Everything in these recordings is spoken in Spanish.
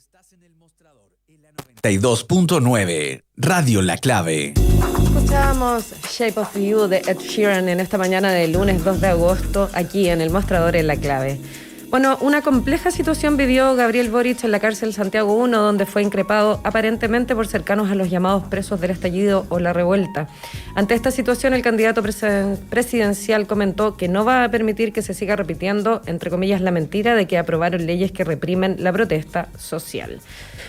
Estás en el mostrador, en la 92.9, Radio La Clave. Escuchábamos Shape of You de Ed Sheeran en esta mañana del lunes 2 de agosto, aquí en el mostrador en La Clave. Bueno, una compleja situación vivió Gabriel Boric en la cárcel Santiago I, donde fue increpado aparentemente por cercanos a los llamados presos del estallido o la revuelta. Ante esta situación, el candidato presidencial comentó que no va a permitir que se siga repitiendo, entre comillas, la mentira de que aprobaron leyes que reprimen la protesta social.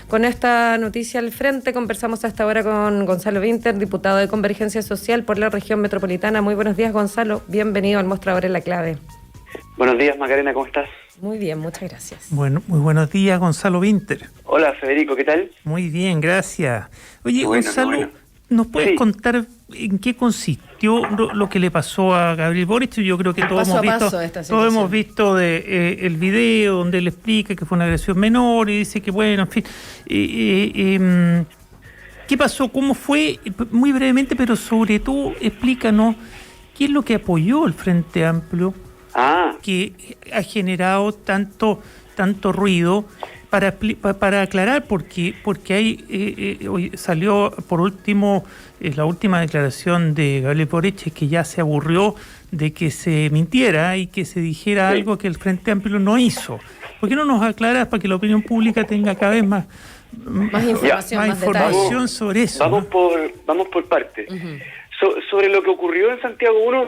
Con esta noticia al frente, conversamos hasta ahora con Gonzalo Vinter, diputado de Convergencia Social por la región metropolitana. Muy buenos días, Gonzalo. Bienvenido al mostrador en La Clave. Buenos días, Macarena, ¿cómo estás? Muy bien, muchas gracias. Bueno, muy buenos días, Gonzalo Vinter. Hola, Federico, ¿qué tal? Muy bien, gracias. Oye, Bueno, Gonzalo, ¿nos puedes contar en qué consistió lo que le pasó a Gabriel Boric? Yo creo que todos hemos visto el video donde él explica que fue una agresión menor y dice que, bueno, en fin. ¿Qué pasó? ¿Cómo fue? Muy brevemente, pero sobre todo explícanos qué es lo que apoyó el Frente Amplio, que ha generado tanto ruido, para aclarar, porque hoy salió por último la última declaración de Gabriel Boric, que ya se aburrió de que se mintiera y que se dijera algo que el Frente Amplio no hizo. ¿Por qué no nos aclaras para que la opinión pública tenga cada vez más información sobre eso? Vamos por partes. Uh-huh. Sobre lo que ocurrió en Santiago I,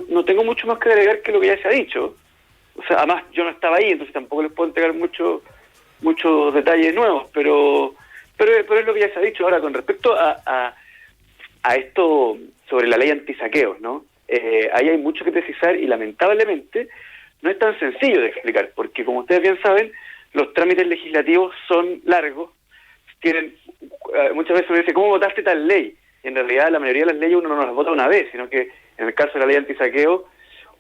no tengo mucho más que agregar que lo que ya se ha dicho. O sea, además yo no estaba ahí, entonces tampoco les puedo entregar muchos detalles nuevos, pero es lo que ya se ha dicho. Ahora, con respecto a esto sobre la ley antisaqueos, ¿no? Ahí hay mucho que precisar y lamentablemente no es tan sencillo de explicar, porque como ustedes bien saben, los trámites legislativos son largos, muchas veces uno dice, ¿cómo votaste tal ley? Y en realidad la mayoría de las leyes uno no las vota una vez, sino que en el caso de la ley antisaqueo,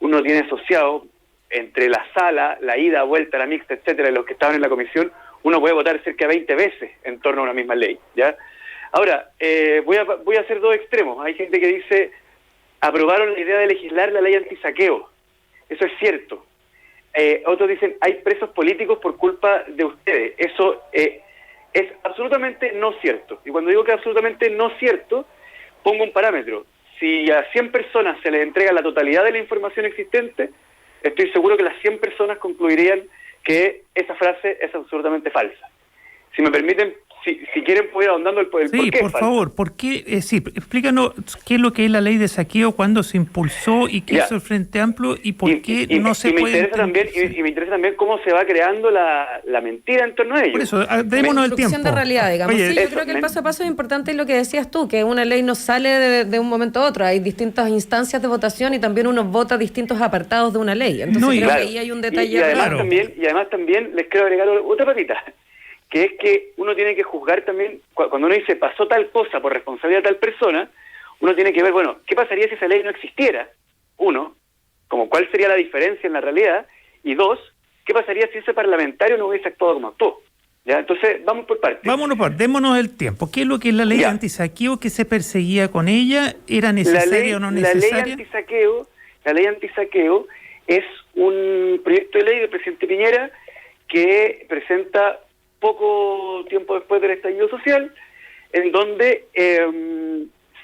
uno tiene asociado entre la sala, la ida, vuelta, la mixta, etcétera, y los que estaban en la comisión, uno puede votar cerca de 20 veces en torno a una misma ley, ¿ya? Ahora, voy a hacer dos extremos. Hay gente que dice, aprobaron la idea de legislar la ley antisaqueo. Eso es cierto. Otros dicen, hay presos políticos por culpa de ustedes. Eso es absolutamente no cierto. Y cuando digo que es absolutamente no cierto, pongo un parámetro. Si a 100 personas se les entrega la totalidad de la información existente, estoy seguro que las 100 personas concluirían que esa frase es absolutamente falsa. Si me permiten, si quieren puedo ir ahondando el por qué. Sí, por favor, ¿por qué? Explícanos qué es lo que es la ley de saqueo, cuándo se impulsó y qué hizo el Frente Amplio y por qué no se puede... Y me interesa también cómo se va creando la mentira en torno a ello. Por eso, démonos el tiempo. De realidad, digamos. Oye, yo creo que el paso a paso es importante, y lo que decías tú, que una ley no sale de un momento a otro. Hay distintas instancias de votación y también uno vota distintos apartados de una ley. Entonces creo que ahí hay un detalle. Y además también les quiero agregar otra patita, que es que uno tiene que juzgar también, cuando uno dice pasó tal cosa por responsabilidad de tal persona, uno tiene que ver, bueno, ¿qué pasaría si esa ley no existiera? Uno, como cuál sería la diferencia en la realidad, y dos, ¿qué pasaría si ese parlamentario no hubiese actuado como actuó? ¿Ya? Entonces, vamos por partes. Démonos el tiempo. ¿Qué es lo que es la ley antisaqueo? ¿Qué se perseguía con ella? ¿Era necesaria o no necesaria? La ley antisaqueo es un proyecto de ley del presidente Piñera que presenta poco tiempo después del estallido social, en donde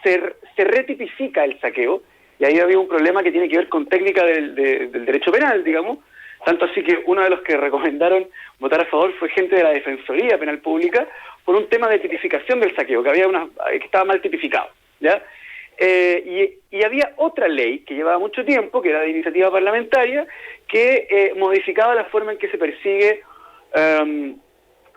se retipifica el saqueo, y ahí había un problema que tiene que ver con técnica del derecho penal, digamos, tanto así que uno de los que recomendaron votar a favor fue gente de la Defensoría Penal Pública por un tema de tipificación del saqueo, que estaba mal tipificado, ¿ya? Y había otra ley que llevaba mucho tiempo, que era de iniciativa parlamentaria, que modificaba la forma en que se persigue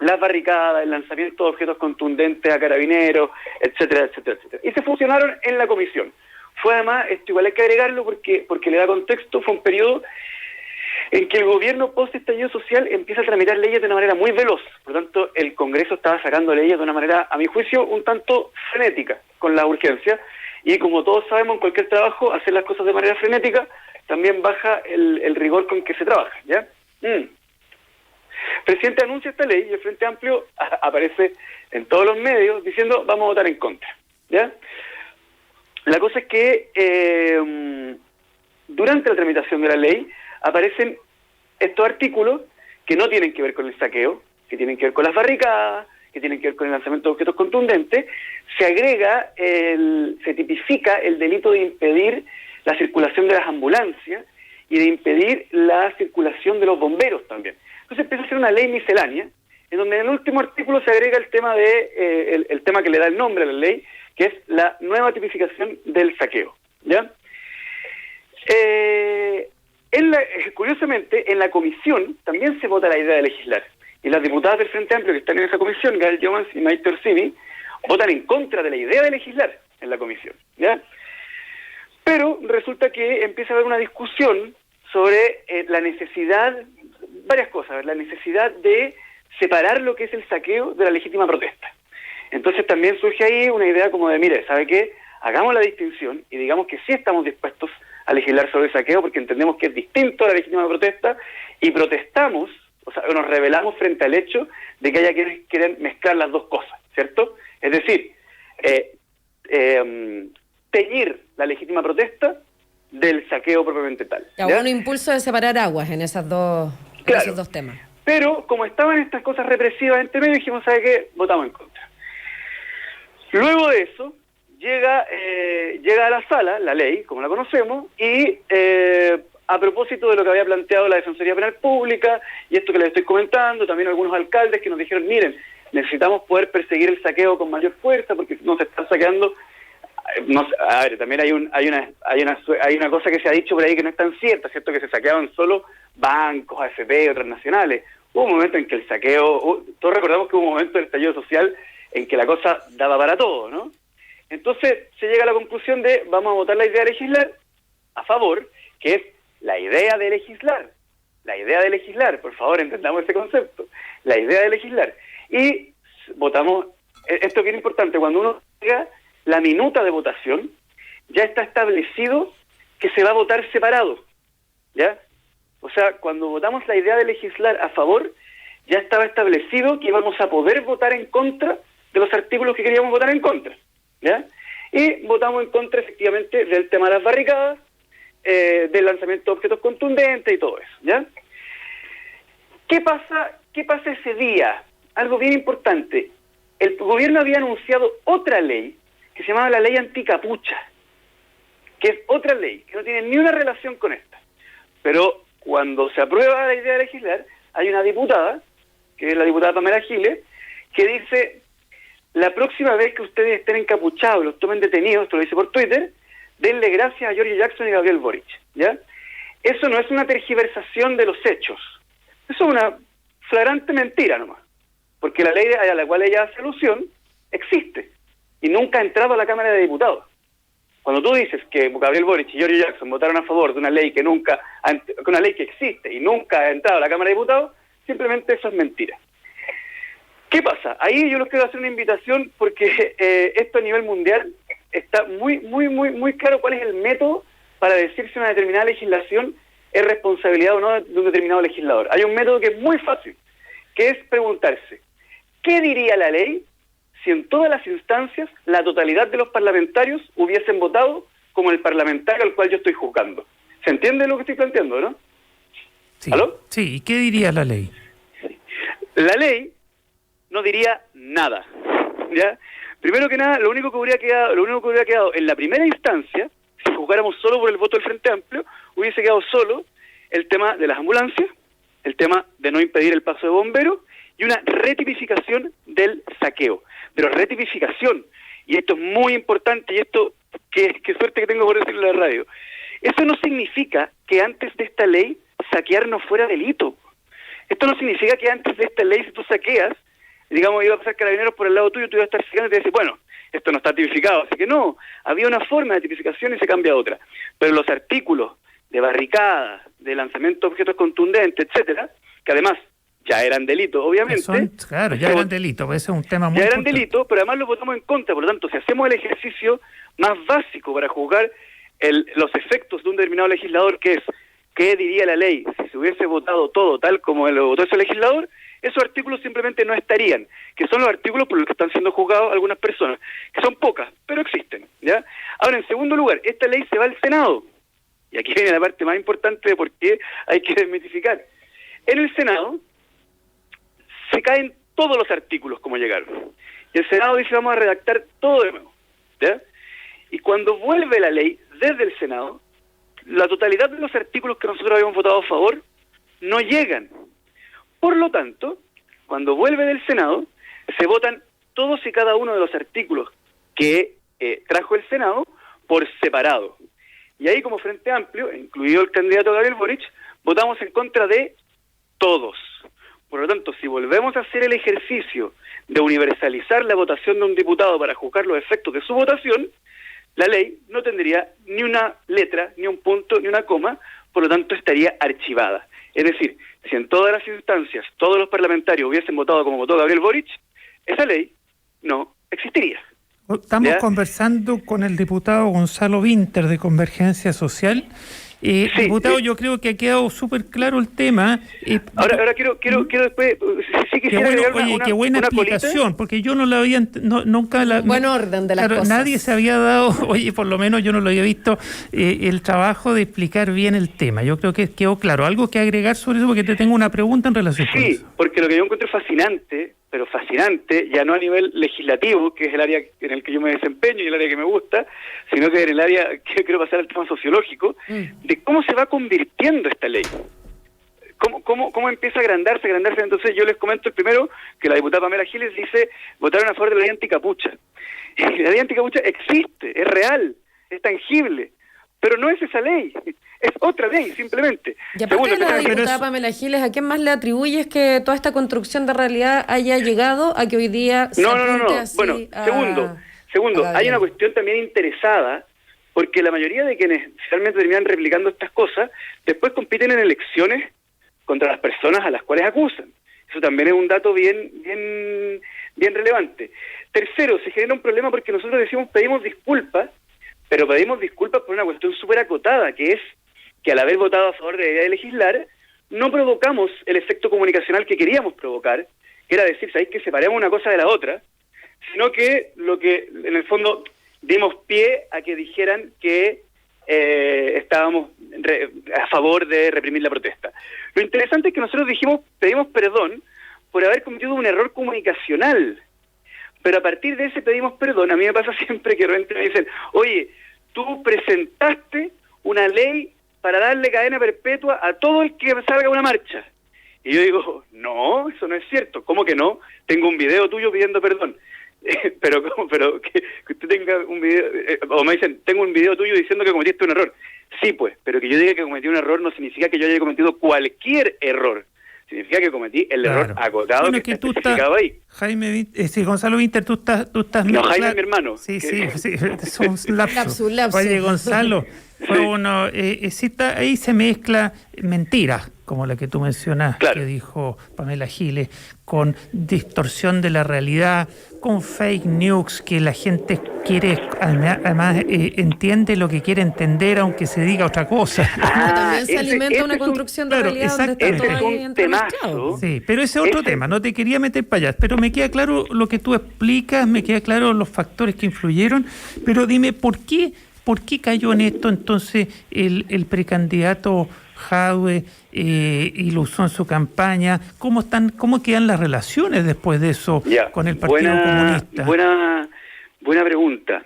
las barricadas, el lanzamiento de objetos contundentes a carabineros, etcétera, etcétera, etcétera. Y se fusionaron en la comisión. Fue además, esto igual hay que agregarlo porque le da contexto, fue un periodo en que el gobierno post-estallido social empieza a tramitar leyes de una manera muy veloz. Por lo tanto, el Congreso estaba sacando leyes de una manera, a mi juicio, un tanto frenética, con la urgencia. Y como todos sabemos, en cualquier trabajo, hacer las cosas de manera frenética también baja el rigor con que se trabaja, ¿ya? El presidente anuncia esta ley y el Frente Amplio aparece en todos los medios diciendo vamos a votar en contra, ¿ya? La cosa es que durante la tramitación de la ley aparecen estos artículos que no tienen que ver con el saqueo, que tienen que ver con las barricadas, que tienen que ver con el lanzamiento de objetos contundentes, se tipifica el delito de impedir la circulación de las ambulancias y de impedir la circulación de los bomberos también. Entonces empieza a ser una ley miscelánea, en donde en el último artículo se agrega el tema el tema que le da el nombre a la ley, que es la nueva tipificación del saqueo, ¿ya? Curiosamente, en la comisión también se vota la idea de legislar, y las diputadas del Frente Amplio que están en esa comisión, Gael Jomans y Maite Orsini, votan en contra de la idea de legislar en la comisión, ¿ya? Pero resulta que empieza a haber una discusión sobre la necesidad, varias cosas, la necesidad de separar lo que es el saqueo de la legítima protesta. Entonces también surge ahí una idea como de, mire, ¿sabe qué? Hagamos la distinción y digamos que sí estamos dispuestos a legislar sobre el saqueo porque entendemos que es distinto a la legítima protesta y protestamos, o sea, nos rebelamos frente al hecho de que haya quienes quieren mezclar las dos cosas, ¿cierto? Es decir, teñir la legítima protesta del saqueo propiamente tal. Hubo un impulso de separar aguas en esos dos temas. Pero como estaban estas cosas represivas entre medio, dijimos, ¿sabe qué? Votamos en contra. Luego de eso, llega a la sala, la ley, como la conocemos, y a propósito de lo que había planteado la Defensoría Penal Pública, y esto que les estoy comentando, también algunos alcaldes que nos dijeron, miren, necesitamos poder perseguir el saqueo con mayor fuerza, porque no se están saqueando. No, a ver, también hay una cosa que se ha dicho por ahí que no es tan cierta, ¿cierto? Que se saqueaban solo bancos, AFP, otras nacionales. Hubo un momento en que el saqueo, todos recordamos que hubo un momento del estallido social en que la cosa daba para todo, ¿no? Entonces se llega a la conclusión de vamos a votar la idea de legislar a favor, que es la idea de legislar. La idea de legislar, por favor, entendamos ese concepto. La idea de legislar. Y votamos, esto es bien importante, cuando uno llega la minuta de votación, ya está establecido que se va a votar separado, ¿ya? O sea, cuando votamos la idea de legislar a favor, ya estaba establecido que íbamos a poder votar en contra de los artículos que queríamos votar en contra, ¿ya? Y votamos en contra, efectivamente, del tema de las barricadas, del lanzamiento de objetos contundentes y todo eso, ¿ya? ¿Qué pasa ese día? Algo bien importante. El gobierno había anunciado otra ley que se llamaba la ley anticapucha, que es otra ley, que no tiene ni una relación con esta. Pero cuando se aprueba la idea de legislar, hay una diputada, que es la diputada Pamela Giles, que dice, la próxima vez que ustedes estén encapuchados, los tomen detenidos, esto lo dice por Twitter, denle gracias a Giorgio Jackson y Gabriel Boric, ¿ya? Eso no es una tergiversación de los hechos, eso es una flagrante mentira nomás, porque la ley a la cual ella hace alusión existe, y nunca ha entrado a la Cámara de Diputados. Cuando tú dices que Gabriel Boric y Giorgio Jackson votaron a favor de una ley que una ley que existe y nunca ha entrado a la Cámara de Diputados, simplemente eso es mentira. ¿Qué pasa? Ahí yo les quiero hacer una invitación porque esto a nivel mundial está muy claro cuál es el método para decir si una determinada legislación es responsabilidad o no de un determinado legislador. Hay un método que es muy fácil, que es preguntarse, ¿qué diría la ley si en todas las instancias la totalidad de los parlamentarios hubiesen votado como el parlamentario al cual yo estoy juzgando? ¿Se entiende lo que estoy planteando, no? Sí. ¿Aló? Sí, ¿y qué diría la ley? La ley no diría nada, ¿ya? Primero que nada, lo único que hubiera quedado en la primera instancia, si juzgáramos solo por el voto del Frente Amplio, hubiese quedado solo el tema de las ambulancias, el tema de no impedir el paso de bomberos y una retipificación del saqueo. Pero retipificación, y esto es muy importante, y esto, qué suerte que tengo por decirlo en la radio, eso no significa que antes de esta ley saquear no fuera delito. Esto no significa que antes de esta ley, si tú saqueas, digamos, iba a pasar carabineros por el lado tuyo, tú ibas a estar sacando y te decís, bueno, esto no está tipificado. Así que no, había una forma de tipificación y se cambia a otra. Pero los artículos de barricadas, de lanzamiento de objetos contundentes, etcétera, que además ya eran delitos, obviamente. Claro, ya eran delitos, ese es un tema muy ya eran importante. delitos, pero además los votamos en contra. Por lo tanto, si hacemos el ejercicio más básico para juzgar los efectos de un determinado legislador, que es, ¿qué diría la ley si se hubiese votado todo tal como lo votó ese legislador? Esos artículos simplemente no estarían, que son los artículos por los que están siendo juzgados algunas personas, que son pocas, pero existen, ¿ya? Ahora, en segundo lugar, esta ley se va al Senado, y aquí viene la parte más importante de por qué hay que desmitificar. En el Senado se caen todos los artículos como llegaron. Y el Senado dice, vamos a redactar todo de nuevo, ¿ya? Y cuando vuelve la ley desde el Senado, la totalidad de los artículos que nosotros habíamos votado a favor no llegan. Por lo tanto, cuando vuelve del Senado, se votan todos y cada uno de los artículos que trajo el Senado por separado. Y ahí, como Frente Amplio, incluido el candidato Gabriel Boric, votamos en contra de todos. Por lo tanto, si volvemos a hacer el ejercicio de universalizar la votación de un diputado para juzgar los efectos de su votación, la ley no tendría ni una letra, ni un punto, ni una coma, por lo tanto estaría archivada. Es decir, si en todas las instancias todos los parlamentarios hubiesen votado como votó Gabriel Boric, esa ley no existiría. Estamos conversando con el diputado Gonzalo Vinter de Convergencia Social. Sí, diputado, yo creo que ha quedado súper claro el tema. Ahora quiero después, si quisiera agregar qué buena explicación, colita, porque yo no la había, nunca la... Buen orden de las cosas. Nadie se había dado, por lo menos yo no lo había visto, el trabajo de explicar bien el tema. Yo creo que quedó claro. ¿Algo que agregar sobre eso? Porque te tengo una pregunta en relación con eso. Sí, porque lo que yo encuentro fascinante, pero fascinante, ya no a nivel legislativo, que es el área en el que yo me desempeño y el área que me gusta, sino que en el área que quiero pasar al tema sociológico, de cómo se va convirtiendo esta ley. ¿Cómo empieza a agrandarse? Entonces yo les comento el primero, que la diputada Pamela Giles dice, votaron a favor de la ley anticapucha. Y la ley anticapucha existe, es real, es tangible, pero no es esa ley, es otra ley, simplemente. Y aparte de la diputada Pamela Giles, ¿a quién más le atribuyes que toda esta construcción de realidad haya llegado a que hoy día se apunte así? Bueno, segundo, hay una cuestión también interesada, porque la mayoría de quienes finalmente terminan replicando estas cosas, después compiten en elecciones contra las personas a las cuales acusan. Eso también es un dato bien relevante. Tercero, se genera un problema porque nosotros pedimos disculpas, pero pedimos disculpas por una cuestión súper acotada, que es que al haber votado a favor de la idea de legislar, no provocamos el efecto comunicacional que queríamos provocar, que era decir, ¿sabéis que separemos una cosa de la otra? Sino que lo que, en el fondo, dimos pie a que dijeran que estábamos a favor de reprimir la protesta. Lo interesante es que nosotros pedimos perdón por haber cometido un error comunicacional, pero a partir de ese pedimos perdón. A mí me pasa siempre que de repente me dicen, oye, tú presentaste una ley para darle cadena perpetua a todo el que salga a una marcha. Y yo digo, no, eso no es cierto. ¿Cómo que no? Tengo un video tuyo pidiendo perdón. Pero que usted tenga un video, o me dicen, tengo un video tuyo diciendo que cometiste un error. Sí, pues, pero que yo diga que cometí un error no significa que yo haya cometido cualquier error. Significa que cometí el error acotado, bueno, que está especificado ahí. Jaime, Gonzalo Vinter, tú estás no, Jaime es mi hermano. Sí, son lapsus. Oye, Gonzalo, fue uno, ahí se mezcla mentiras, como la que tú mencionas, claro, que dijo Pamela Giles, con distorsión de la realidad, con fake news, que la gente quiere, además entiende lo que quiere entender, aunque se diga otra cosa. También se alimenta una construcción de realidad donde está todo ahí entremezclado. Sí, pero ese es otro tema, no te quería meter para allá, pero me queda claro lo que tú explicas, me queda claro los factores que influyeron, pero dime, ¿por qué cayó en esto entonces el precandidato Jadwe y lo usó en su campaña? ¿Cómo quedan las relaciones después de eso con el Partido Comunista? Buena pregunta.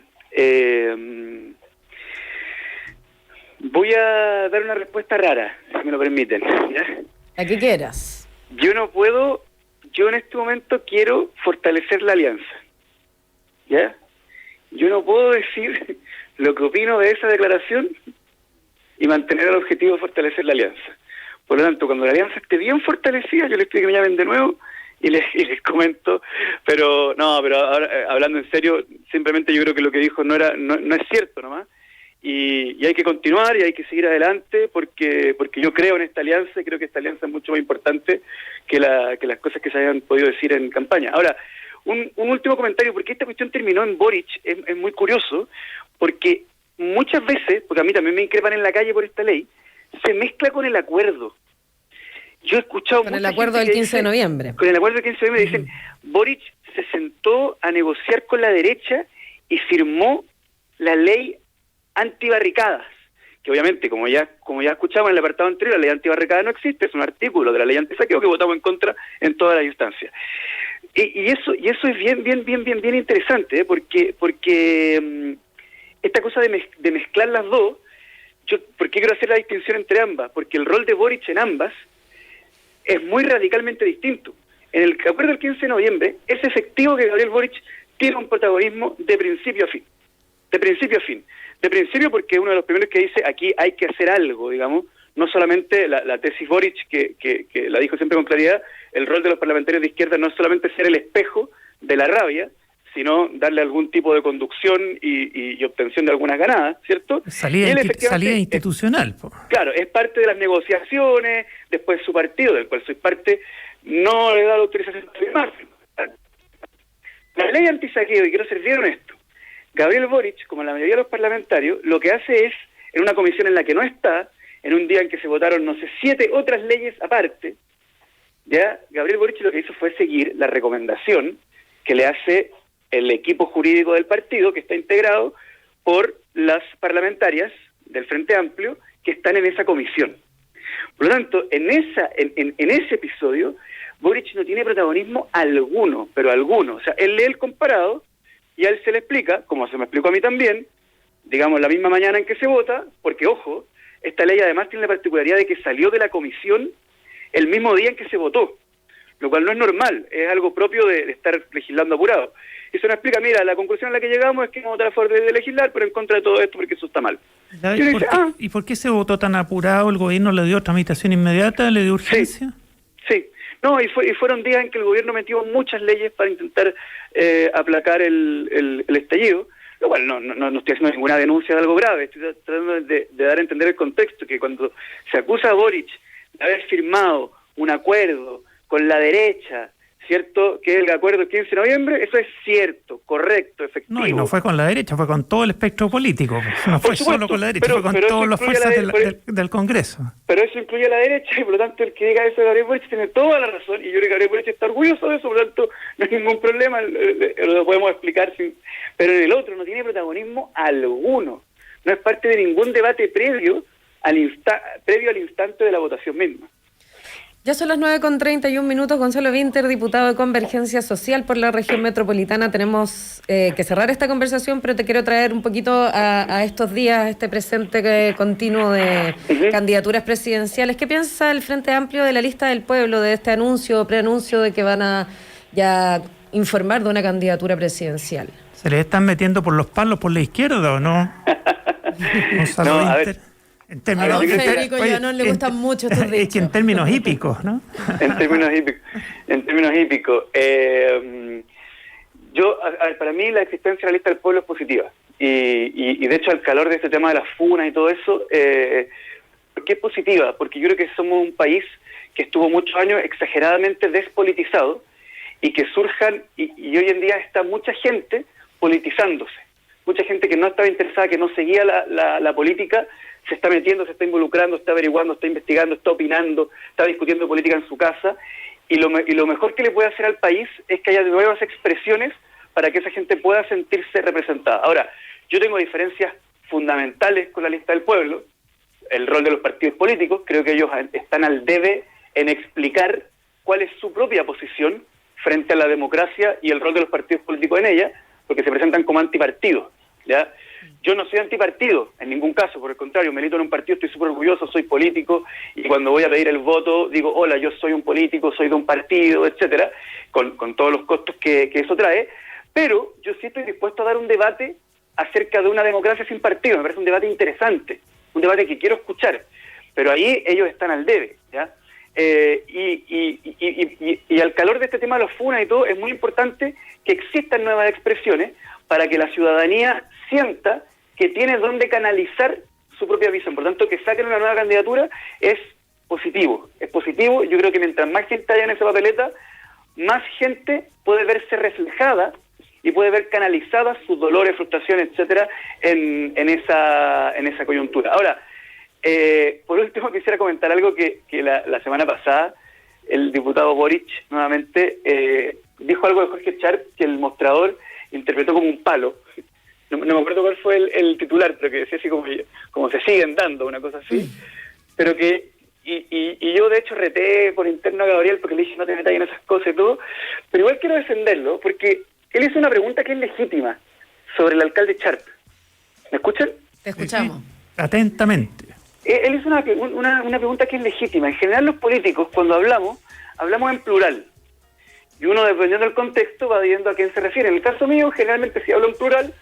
Voy a dar una respuesta rara, si me lo permiten. ¿Ya? ¿A qué quieras? Yo en este momento quiero fortalecer la alianza. ¿Ya? Yo no puedo decir lo que opino de esa declaración y mantener el objetivo de fortalecer la alianza. Por lo tanto, cuando la alianza esté bien fortalecida, yo les pido que me llamen de nuevo y les comento, pero ahora, hablando en serio, simplemente yo creo que lo que dijo no es cierto nomás, y hay que continuar y hay que seguir adelante porque yo creo en esta alianza y creo que esta alianza es mucho más importante que las cosas que se hayan podido decir en campaña. Ahora, un último comentario, porque esta cuestión terminó en Boric, es muy curioso, porque muchas veces, porque a mí también me increpan en la calle por esta ley, se mezcla con el acuerdo. Yo he escuchado con el acuerdo del 15 de noviembre. Con el acuerdo del 15 de noviembre dicen, Boric se sentó a negociar con la derecha y firmó la ley antibarricadas, que obviamente, como ya escuchamos en el apartado anterior, la ley antibarricada no existe, es un artículo de la ley antisaqueo que votamos en contra en todas las instancias. Y eso es bien interesante, porque esta cosa de mezclar las dos, ¿por qué quiero hacer la distinción entre ambas? Porque el rol de Boric en ambas es muy radicalmente distinto. En el acuerdo del 15 de noviembre es efectivo que Gabriel Boric tiene un protagonismo de principio a fin. De principio porque es uno de los primeros que dice aquí hay que hacer algo, digamos, no solamente la tesis Boric, que la dijo siempre con claridad, el rol de los parlamentarios de izquierda no es solamente ser el espejo de la rabia, sino darle algún tipo de conducción y obtención de algunas ganadas, ¿cierto? Salida institucional. Claro, es parte de las negociaciones, después su partido, del cual soy parte, no le da la autorización para firmar. La ley antisaqueo, y quiero ser bien honesto, Gabriel Boric, como la mayoría de los parlamentarios, lo que hace es, en una comisión en la que no está, en un día en que se votaron, 7 otras leyes aparte, ya Gabriel Boric lo que hizo fue seguir la recomendación que le hace el equipo jurídico del partido, que está integrado por las parlamentarias del Frente Amplio, que están en esa comisión. Por lo tanto, en ese episodio, Boric no tiene protagonismo alguno, pero alguno. O sea, él lee el comparado y a él se le explica, como se me explicó a mí también, digamos, la misma mañana en que se vota, porque, ojo, esta ley además tiene la particularidad de que salió de la comisión el mismo día en que se votó, lo cual no es normal, es algo propio de estar legislando apurado. Y se nos explica, mira, la conclusión a la que llegamos es que vamos a votar a favor de legislar, pero en contra de todo esto porque eso está mal. ¿Y por qué se votó tan apurado? ¿El gobierno le dio tramitación inmediata? ¿Le dio urgencia? Sí. No, y fueron días en que el gobierno metió muchas leyes para intentar aplacar el estallido, lo cual no estoy haciendo ninguna denuncia de algo grave, estoy tratando de dar a entender el contexto, que cuando se acusa a Boric de haber firmado un acuerdo con la derecha, ¿cierto? Que el acuerdo del 15 de noviembre, eso es cierto, correcto, efectivo. No, y no fue con la derecha, fue con todo el espectro político. No fue solo con la derecha, fue con todas las fuerzas del Congreso. Pero eso incluye a la derecha, y por lo tanto el que diga eso de Gabriel Boric tiene toda la razón, y yo creo que Gabriel Boric está orgulloso de eso, por lo tanto no hay ningún problema, lo podemos explicar, pero en el otro no tiene protagonismo alguno, no es parte de ningún debate previo al instante de la votación misma. Ya son las 9:31. Gonzalo Vinter, diputado de Convergencia Social por la región metropolitana. Tenemos que cerrar esta conversación, pero te quiero traer un poquito a estos días, este presente continuo de candidaturas presidenciales. ¿Qué piensa el Frente Amplio de la lista del pueblo, de este preanuncio de que van a ya informar de una candidatura presidencial? ¿Se le están metiendo por los palos por la izquierda o no? Gonzalo Vinter. En términos, Federico Llanón le gustan mucho estos dichos. Es que en términos hípicos, ¿no? En términos hípicos. Para mí la existencia de la lista del pueblo es positiva. Y de hecho, al calor de este tema de las funas y todo eso, ¿por qué es positiva? Porque yo creo que somos un país que estuvo muchos años exageradamente despolitizado y que surjan, y hoy en día está mucha gente politizándose. Mucha gente que no estaba interesada, que no seguía la política, se está metiendo, se está involucrando, está averiguando, está investigando, está opinando, está discutiendo política en su casa, y lo mejor que le puede hacer al país es que haya nuevas expresiones para que esa gente pueda sentirse representada. Ahora, yo tengo diferencias fundamentales con la lista del pueblo, el rol de los partidos políticos, creo que ellos están al debe en explicar cuál es su propia posición frente a la democracia y el rol de los partidos políticos en ella, porque se presentan como antipartidos, ¿ya? Yo no soy antipartido, en ningún caso, por el contrario, milito en un partido, estoy súper orgulloso, soy político, y cuando voy a pedir el voto, digo, hola, yo soy un político, soy de un partido, etcétera, con todos los costos que eso trae, pero yo sí estoy dispuesto a dar un debate acerca de una democracia sin partido, me parece un debate interesante, un debate que quiero escuchar, pero ahí ellos están al debe, ¿ya? Y al calor de este tema de los funas y todo, es muy importante que existan nuevas expresiones para que la ciudadanía sienta que tiene donde canalizar su propia visión. Por tanto, que saquen una nueva candidatura es positivo. Yo creo que mientras más gente haya en esa papeleta, más gente puede verse reflejada y puede ver canalizadas sus dolores, frustraciones, etcétera, en esa coyuntura. Ahora, por último, quisiera comentar algo que la semana pasada el diputado Boric nuevamente dijo algo de Jorge Char que el Mostrador interpretó como un palo. no me acuerdo cuál fue el titular, pero que decía así como se siguen dando, una cosa así, pero que, y yo de hecho reté por interno a Gabriel porque le dije no te metas en esas cosas y todo, pero igual quiero defenderlo porque él hizo una pregunta que es legítima sobre el alcalde Sharp. ¿Me escuchan? Te escuchamos. Sí, atentamente. Él hizo una pregunta que es legítima. En general los políticos cuando hablamos en plural. Y uno, dependiendo del contexto, va viendo a quién se refiere. En el caso mío, generalmente si hablo en plural,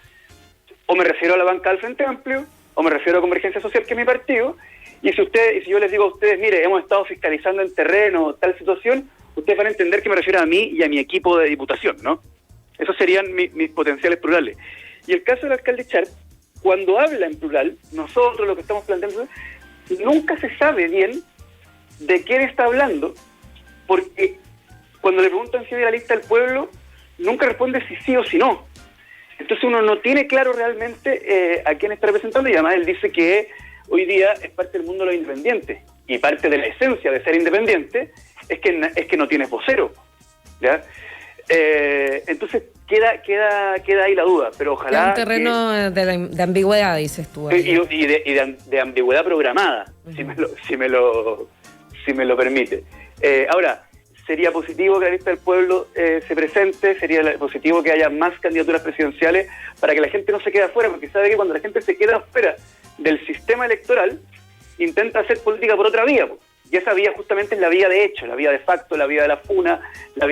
o me refiero a la banca del Frente Amplio, o me refiero a Convergencia Social, que es mi partido, y si yo les digo a ustedes, mire, hemos estado fiscalizando en terreno tal situación, ustedes van a entender que me refiero a mí y a mi equipo de diputación, ¿no? Esos serían mis potenciales plurales. Y el caso del alcalde Sharp, cuando habla en plural, nosotros lo que estamos planteando, nunca se sabe bien de quién está hablando, porque cuando le preguntan si es de la lista del pueblo, nunca responde si sí o si no. Entonces uno no tiene claro realmente a quién está representando, y además él dice que hoy día es parte del mundo de los independientes, y parte de la esencia de ser independiente es que no tienes vocero, ¿ya? Entonces queda ahí la duda, pero ojalá... Es un terreno de ambigüedad, dices tú. Y de ambigüedad programada, si me lo permite. Ahora, sería positivo que la lista del pueblo se presente, sería positivo que haya más candidaturas presidenciales para que la gente no se quede afuera, porque sabe que cuando la gente se queda afuera del sistema electoral, intenta hacer política por otra vía, y esa vía justamente es la vía de hecho, la vía de facto, la vía de la funa, la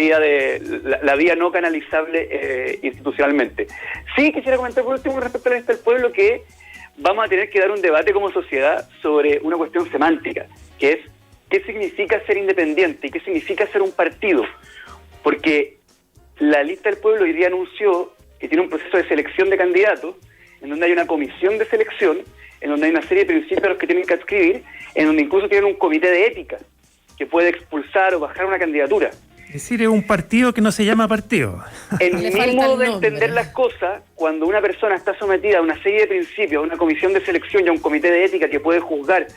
vía no canalizable institucionalmente. Sí quisiera comentar por último respecto a la lista del pueblo que vamos a tener que dar un debate como sociedad sobre una cuestión semántica, que es qué significa ser independiente y qué significa ser un partido, porque la lista del pueblo hoy día anunció que tiene un proceso de selección de candidatos, en donde hay una comisión de selección, en donde hay una serie de principios a los que tienen que adscribir, en donde incluso tienen un comité de ética que puede expulsar o bajar una candidatura. Es decir, es un partido que no se llama partido. En mi modo de entender las cosas, cuando una persona está sometida a una serie de principios, a una comisión de selección y a un comité de ética que puede juzgar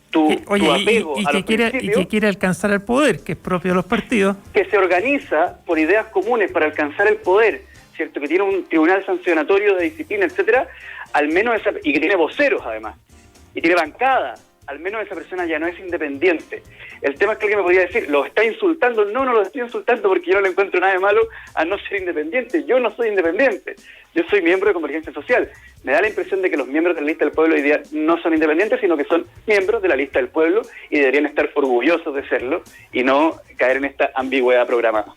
tu apego a los principios, y que quiere alcanzar el poder, que es propio de los partidos, que se organiza por ideas comunes para alcanzar el poder, ¿cierto? Que tiene un tribunal sancionatorio de disciplina, etcétera, al menos y que tiene voceros además, y tiene bancada, al menos esa persona ya no es independiente. El tema es que alguien me podría decir, ¿lo está insultando? No lo estoy insultando porque yo no le encuentro nada de malo a no ser independiente. Yo no soy independiente, yo soy miembro de Convergencia Social. Me da la impresión de que los miembros de la lista del pueblo hoy día no son independientes, sino que son miembros de la lista del pueblo y deberían estar orgullosos de serlo y no caer en esta ambigüedad programada.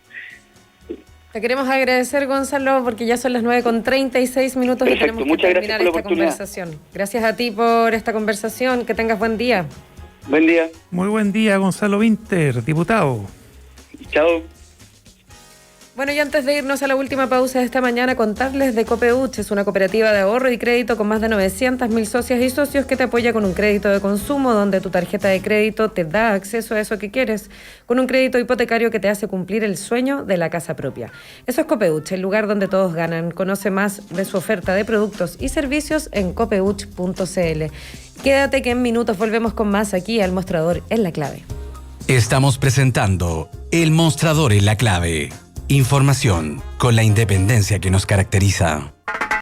Te queremos agradecer, Gonzalo, porque ya son las 9:36 y tenemos que terminar esta conversación. Gracias a ti por esta conversación. Que tengas buen día. Buen día. Muy buen día, Gonzalo Winter, diputado. Chao. Bueno, y antes de irnos a la última pausa de esta mañana, contarles de Copeuch. Es una cooperativa de ahorro y crédito con más de 900.000 socias y socios que te apoya con un crédito de consumo donde tu tarjeta de crédito te da acceso a eso que quieres, con un crédito hipotecario que te hace cumplir el sueño de la casa propia. Eso es Copeuch, el lugar donde todos ganan. Conoce más de su oferta de productos y servicios en copeuch.cl. Quédate que en minutos volvemos con más aquí al Mostrador en La Clave. Estamos presentando El Mostrador en La Clave. Información con la independencia que nos caracteriza.